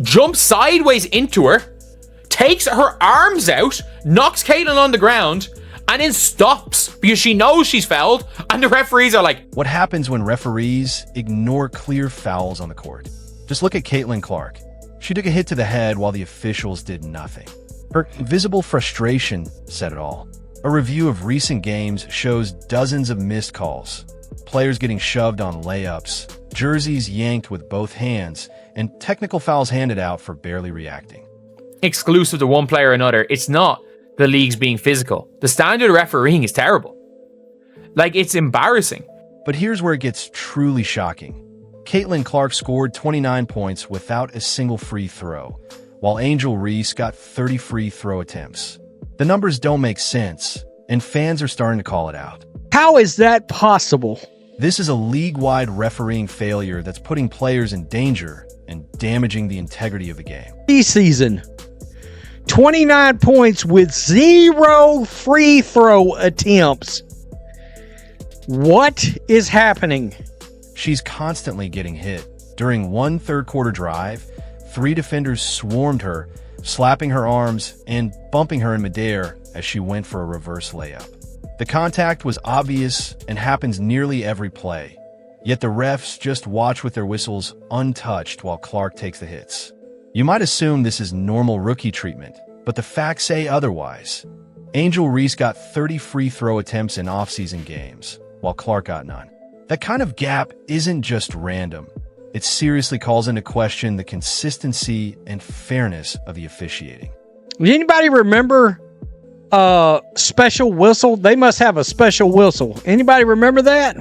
jumps sideways into her, takes her arms out, knocks Caitlyn on the ground, and then stops because she knows she's fouled, and the referees are like, what happens when referees ignore clear fouls on the court? Just look at Caitlin Clark. She took a hit to the head while the officials did nothing. Her visible frustration said it all. A review of recent games shows dozens of missed calls, players getting shoved on layups, jerseys yanked with both hands, and technical fouls handed out for barely reacting. exclusive to one player or another. It's not the league's being physical. The standard of refereeing is terrible. Like, it's embarrassing. But here's where it gets truly shocking. Caitlin Clark scored 29 points without a single free throw, while Angel Reese got 30 free throw attempts. The numbers don't make sense, and fans are starting to call it out. How is that possible? This is a league-wide refereeing failure that's putting players in danger and damaging the integrity of the game. Season, 29 points with 0 free throw attempts. What is happening? She's constantly getting hit. During one third-quarter drive, 3 defenders swarmed her, slapping her arms and bumping her in midair as she went for a reverse layup. The contact was obvious and happens nearly every play, yet the refs just watch with their whistles untouched while Clark takes the hits. You might assume this is normal rookie treatment, but the facts say otherwise. Angel Reese got 30 free throw attempts in off-season games, while Clark got none. That kind of gap isn't just random. It seriously calls into question the consistency and fairness of the officiating. Does anybody remember special whistle? They must have a special whistle. Anybody remember that?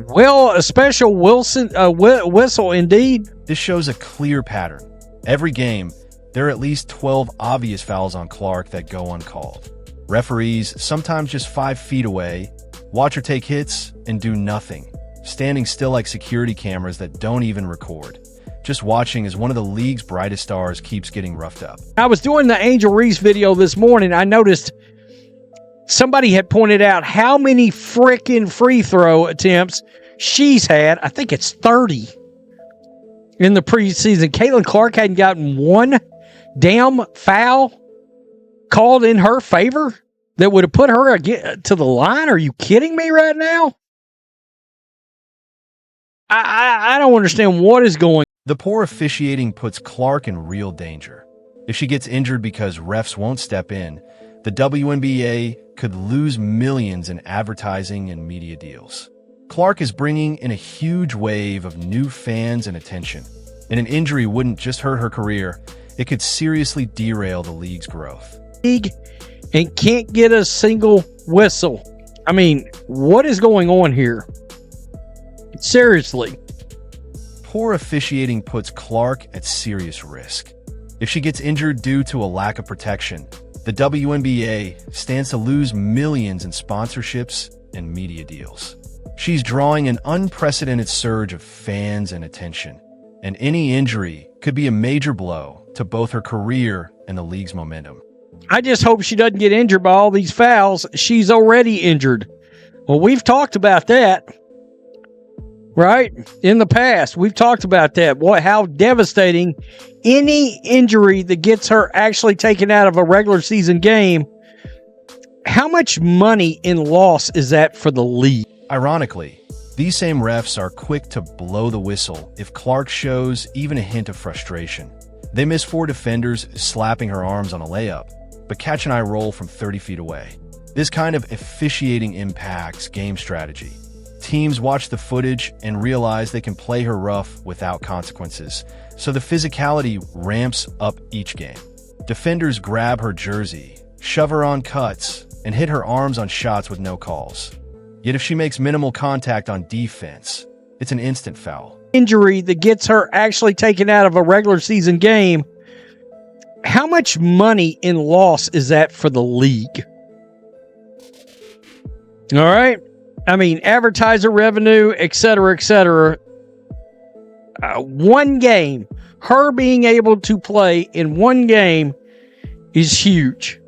Well, a special whistle indeed. This shows a clear pattern. Every game, there are at least 12 obvious fouls on Clark that go uncalled. Referees, sometimes just 5 feet away, watch her take hits and do nothing, standing still like security cameras that don't even record. Just watching as one of the league's brightest stars keeps getting roughed up. I was doing the Angel Reese video this morning. I noticed somebody had pointed out how many freaking free throw attempts she's had. I think it's 30 in the preseason. Caitlin Clark hadn't gotten one damn foul called in her favor that would have put her to the line. Are you kidding me right now? I don't understand what is going on. The poor officiating puts Clark in real danger. If she gets injured because refs won't step in, the WNBA could lose millions in advertising and media deals. Clark is bringing in a huge wave of new fans and attention, and an injury wouldn't just hurt her career, it could seriously derail the league's growth. And can't get a single whistle. I mean, what is going on here? Seriously. Poor officiating puts Clark at serious risk. If she gets injured due to a lack of protection, the WNBA stands to lose millions in sponsorships and media deals. She's drawing an unprecedented surge of fans and attention, and any injury could be a major blow to both her career and the league's momentum. I just hope she doesn't get injured by all these fouls. She's already injured. Well, we've talked about that. Right? In the past, we've talked about that. How devastating any injury that gets her actually taken out of a regular season game. How much money in loss is that for the league? Ironically, these same refs are quick to blow the whistle if Clark shows even a hint of frustration. They miss 4 defenders slapping her arms on a layup, but catch an eye roll from 30 feet away. This kind of officiating impacts game strategy. Teams watch the footage and realize they can play her rough without consequences, so the physicality ramps up each game. Defenders grab her jersey, shove her on cuts, and hit her arms on shots with no calls. Yet if she makes minimal contact on defense, it's an instant foul. Injury that gets her actually taken out of a regular season game. How much money in loss is that for the league? All right. I mean, advertiser revenue, et cetera, et cetera. One game, her being able to play in one game is huge.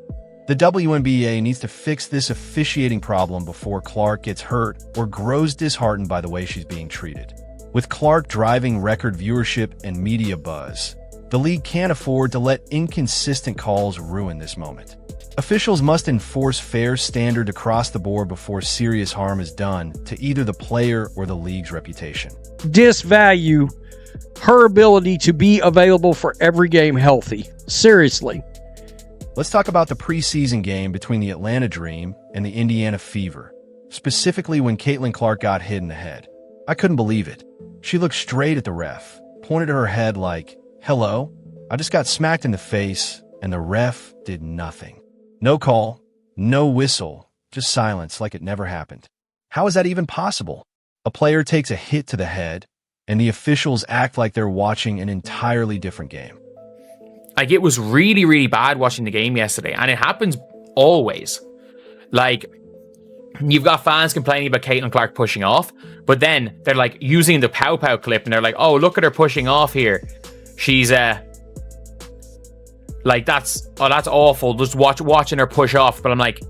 The WNBA needs to fix this officiating problem before Clark gets hurt or grows disheartened by the way she's being treated. With Clark driving record viewership and media buzz, the league can't afford to let inconsistent calls ruin this moment. Officials must enforce fair standard across the board before serious harm is done to either the player or the league's reputation. Disvalue her ability to be available for every game healthy. Seriously. Let's talk about the preseason game between the Atlanta Dream and the Indiana Fever, specifically when Caitlin Clark got hit in the head. I couldn't believe it. She looked straight at the ref, pointed at her head like, "Hello? I just got smacked in the face," and the ref did nothing. No call, no whistle, just silence like it never happened. How is that even possible? A player takes a hit to the head, and the officials act like they're watching an entirely different game. Like, it was really, really bad watching the game yesterday, and it happens always. Like, you've got fans complaining about Caitlin Clark pushing off, but then they're like using the Pow Pow clip, and they're like, "Oh, look at her pushing off here. She's like, that's awful. Just watching her push off." But I'm like,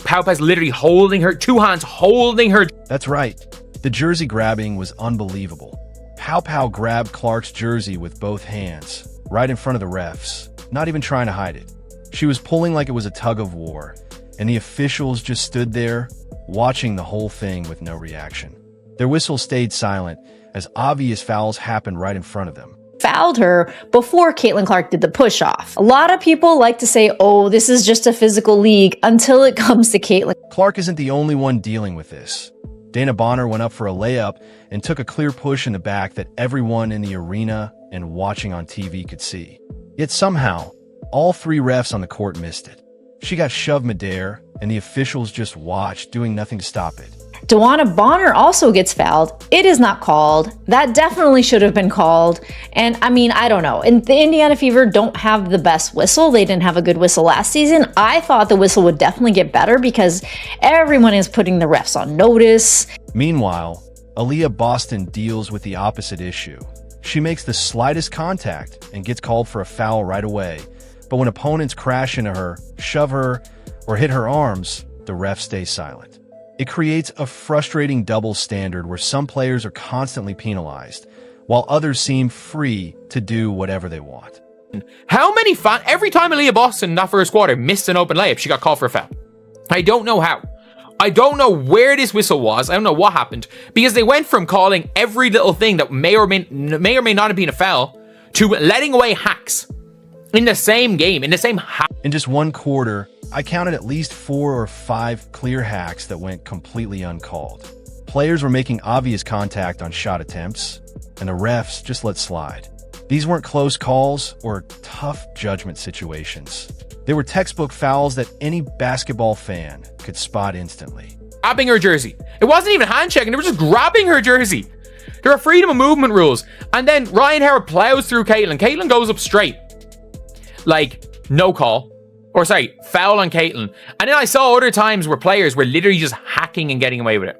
Pow Pow's literally holding her, two hands holding her. That's right. The jersey grabbing was unbelievable. Pow Pow grabbed Clark's jersey with both hands, right in front of the refs, not even trying to hide it. She was pulling like it was a tug of war, and the officials just stood there, watching the whole thing with no reaction. Their whistle stayed silent, as obvious fouls happened right in front of them. Fouled her before Caitlin Clark did the push-off. A lot of people like to say, "Oh, this is just a physical league," until it comes to Caitlin. Clark isn't the only one dealing with this. Dana Bonner went up for a layup and took a clear push in the back that everyone in the arena and watching on TV could see. Yet somehow, all three refs on the court missed it. She got shoved midair, and the officials just watched, doing nothing to stop it. DeWanna Bonner also gets fouled. It is not called. That definitely should have been called. And I mean, I don't know. And the Indiana Fever don't have the best whistle. They didn't have a good whistle last season. I thought the whistle would definitely get better because everyone is putting the refs on notice. Meanwhile, Aaliyah Boston deals with the opposite issue. She makes the slightest contact and gets called for a foul right away. But when opponents crash into her, shove her, or hit her arms, the ref stays silent. It creates a frustrating double standard where some players are constantly penalized, while others seem free to do whatever they want. How many every time Aaliyah Boston in that first quarter missed an open layup, she got called for a foul. I don't know how. I don't know where this whistle was. I don't know what happened, because they went from calling every little thing that may or may not have been a foul to letting away hacks in the same game, in the same hack. In just one quarter, I counted at least 4 or 5 clear hacks that went completely uncalled. Players were making obvious contact on shot attempts, and the refs just let slide. These weren't close calls or tough judgment situations. They were textbook fouls that any basketball fan could spot instantly. Grabbing her jersey. It wasn't even hand checking, they were just grabbing her jersey. There are freedom of movement rules. And then Ryan Howard plows through Caitlin. Caitlin goes up straight. Like, no call. Or sorry, foul on Caitlin. And then I saw other times where players were literally just hacking and getting away with it.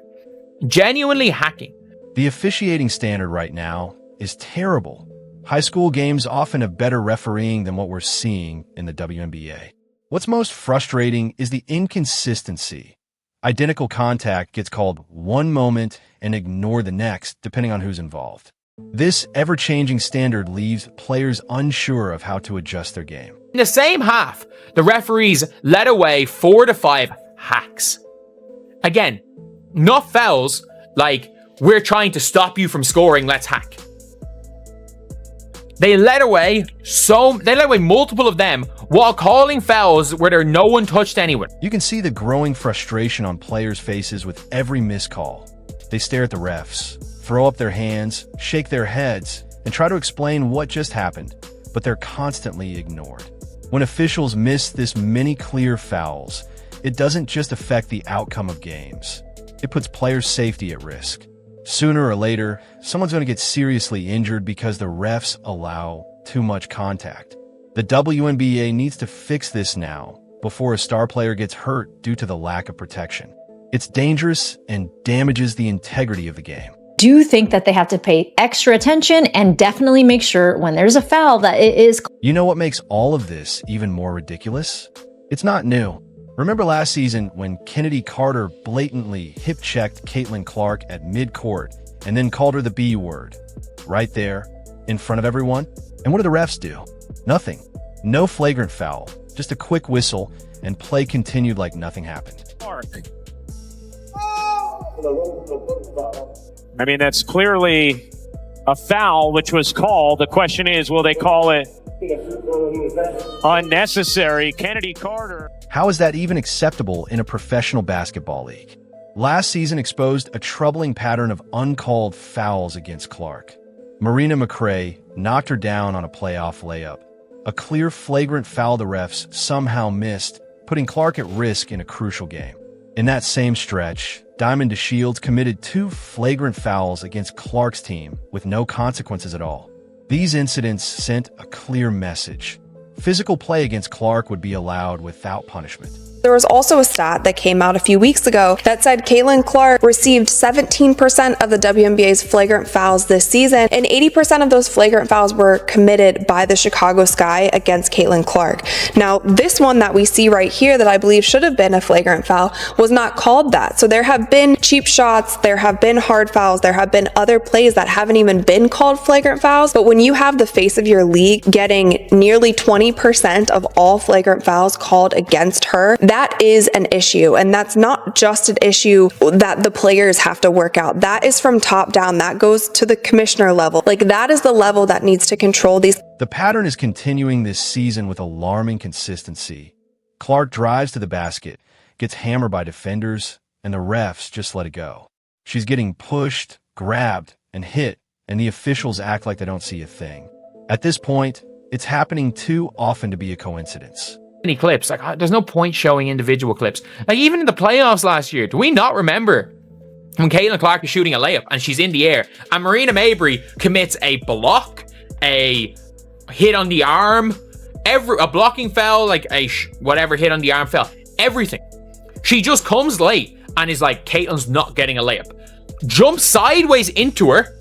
Genuinely hacking. The officiating standard right now is terrible. High school games often have better refereeing than what we're seeing in the WNBA. What's most frustrating is the inconsistency. Identical contact gets called one moment and ignored the next, depending on who's involved. This ever-changing standard leaves players unsure of how to adjust their game. In the same half, the referees let away 4 to 5 hacks. Again, not fouls like, "We're trying to stop you from scoring, let's hack." They let away multiple of them while calling fouls where no one touched anyone. You can see the growing frustration on players' faces with every missed call. They stare at the refs, throw up their hands, shake their heads, and try to explain what just happened, but they're constantly ignored. When officials miss this many clear fouls, it doesn't just affect the outcome of games. It puts players' safety at risk. Sooner or later, someone's going to get seriously injured because the refs allow too much contact. The WNBA needs to fix this now, before a star player gets hurt due to the lack of protection. It's dangerous and damages the integrity of the game. Do you think that they have to pay extra attention and definitely make sure when there's a foul that it is... You know what makes all of this even more ridiculous? It's not new. Remember last season when Kennedy Carter blatantly hip-checked Caitlin Clark at mid-court and then called her the B word? Right there, in front of everyone? And what did the refs do? Nothing. No flagrant foul, just a quick whistle, and play continued like nothing happened. I mean, that's clearly a foul, which was called. The question is, will they call it unnecessary? Kennedy Carter. How is that even acceptable in a professional basketball league? Last season exposed a troubling pattern of uncalled fouls against Clark. Marina McRae knocked her down on a playoff layup. A clear flagrant foul the refs somehow missed, putting Clark at risk in a crucial game. In that same stretch, Diamond DeShields committed 2 flagrant fouls against Clark's team with no consequences at all. These incidents sent a clear message. Physical play against Clark would be allowed without punishment. There was also a stat that came out a few weeks ago that said Caitlin Clark received 17% of the WNBA's flagrant fouls this season, and 80% of those flagrant fouls were committed by the Chicago Sky against Caitlin Clark. Now, this one that we see right here that I believe should have been a flagrant foul was not called that. So there have been cheap shots, there have been hard fouls, there have been other plays that haven't even been called flagrant fouls. But when you have the face of your league getting nearly 20% of all flagrant fouls called against her, that is an issue. And that's not just an issue that the players have to work out. That is from top down. That goes to the commissioner level. Like, that is the level that needs to control these. The pattern is continuing this season with alarming consistency. Clark drives to the basket, gets hammered by defenders, and the refs just let it go. She's getting pushed, grabbed, and hit, and the officials act like they don't see a thing. At this point, it's happening too often to be a coincidence. Any clips, like, there's no point showing individual clips. Like, even in the playoffs last year, do we not remember when Caitlin Clark is shooting a layup and she's in the air and Marina Mabry commits a block, a hit on the arm, a blocking foul, like a whatever hit on the arm foul, everything. She just comes late and is like, Caitlin's not getting a layup. Jumps sideways into her,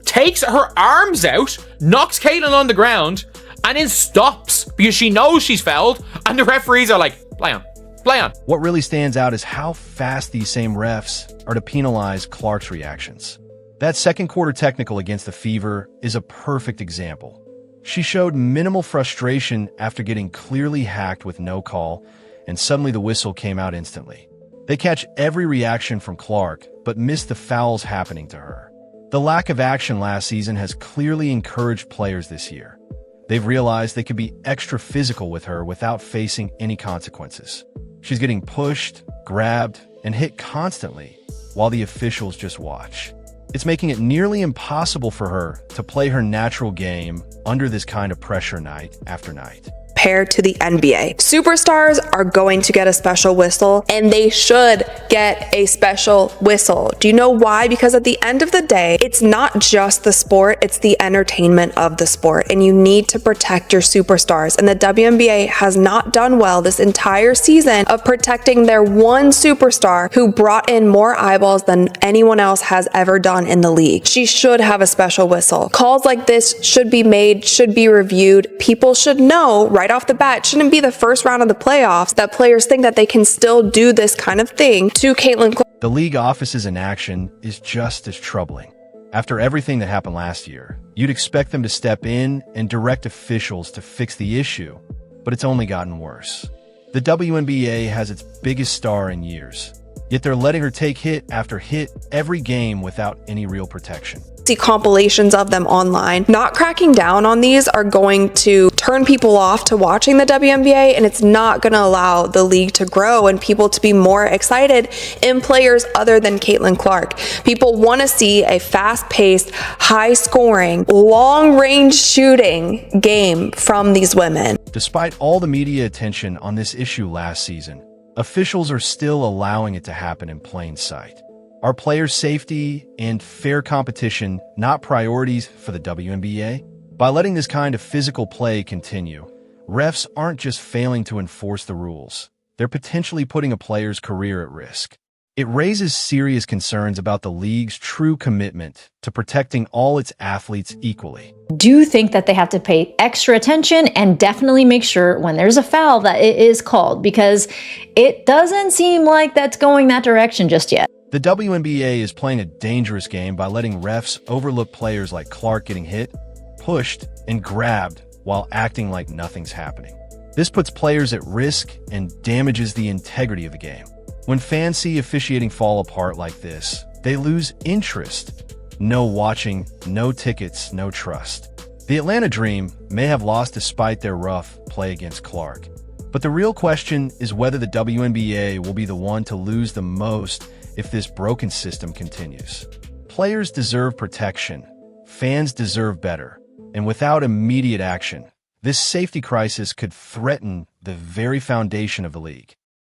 takes her arms out, knocks Caitlin on the ground, and then stops because she knows she's fouled, and the referees are like, play on, play on. What really stands out is how fast these same refs are to penalize Clark's reactions. That second quarter technical against the Fever is a perfect example. She showed minimal frustration after getting clearly hacked with no call, and suddenly the whistle came out instantly. They catch every reaction from Clark, but miss the fouls happening to her. The lack of action last season has clearly encouraged players this year. They've realized they could be extra physical with her without facing any consequences. She's getting pushed, grabbed, and hit constantly, while the officials just watch. It's making it nearly impossible for her to play her natural game under this kind of pressure night after night. Compared to the NBA. Superstars are going to get a special whistle, and they should get a special whistle. Do you know why? Because at the end of the day, it's not just the sport, it's the entertainment of the sport, and you need to protect your superstars. And the WNBA has not done well this entire season of protecting their one superstar who brought in more eyeballs than anyone else has ever done in the league. She should have a special whistle. Calls like this should be made, should be reviewed. People should know right off the bat, it shouldn't be the first round of the playoffs that players think that they can still do this kind of thing to Caitlin Clark. The league office's inaction is just as troubling. After everything that happened last year, you'd expect them to step in and direct officials to fix the issue, but it's only gotten worse. The WNBA has its biggest star in years, yet they're letting her take hit after hit every game without any real protection. See compilations of them online. Not cracking down on these are going to turn people off to watching the WNBA, and it's not going to allow the league to grow and people to be more excited in players other than Caitlin Clark. People want to see a fast-paced, high-scoring, long-range shooting game from these women. Despite all the media attention on this issue last season, officials are still allowing it to happen in plain sight. Are players' safety and fair competition not priorities for the WNBA? By letting this kind of physical play continue, refs aren't just failing to enforce the rules, they're potentially putting a player's career at risk. It raises serious concerns about the league's true commitment to protecting all its athletes equally. Do think that they have to pay extra attention and definitely make sure when there's a foul that it is called, because it doesn't seem like that's going that direction just yet. The WNBA is playing a dangerous game by letting refs overlook players like Clark getting hit, pushed, and grabbed while acting like nothing's happening. This puts players at risk and damages the integrity of the game. When fans see officiating fall apart like this, they lose interest. No watching, no tickets, no trust. The Atlanta Dream may have lost despite their rough play against Clark. But the real question is whether the WNBA will be the one to lose the most if this broken system continues. Players deserve protection. Fans deserve better. And without immediate action, this safety crisis could threaten the very foundation of the league.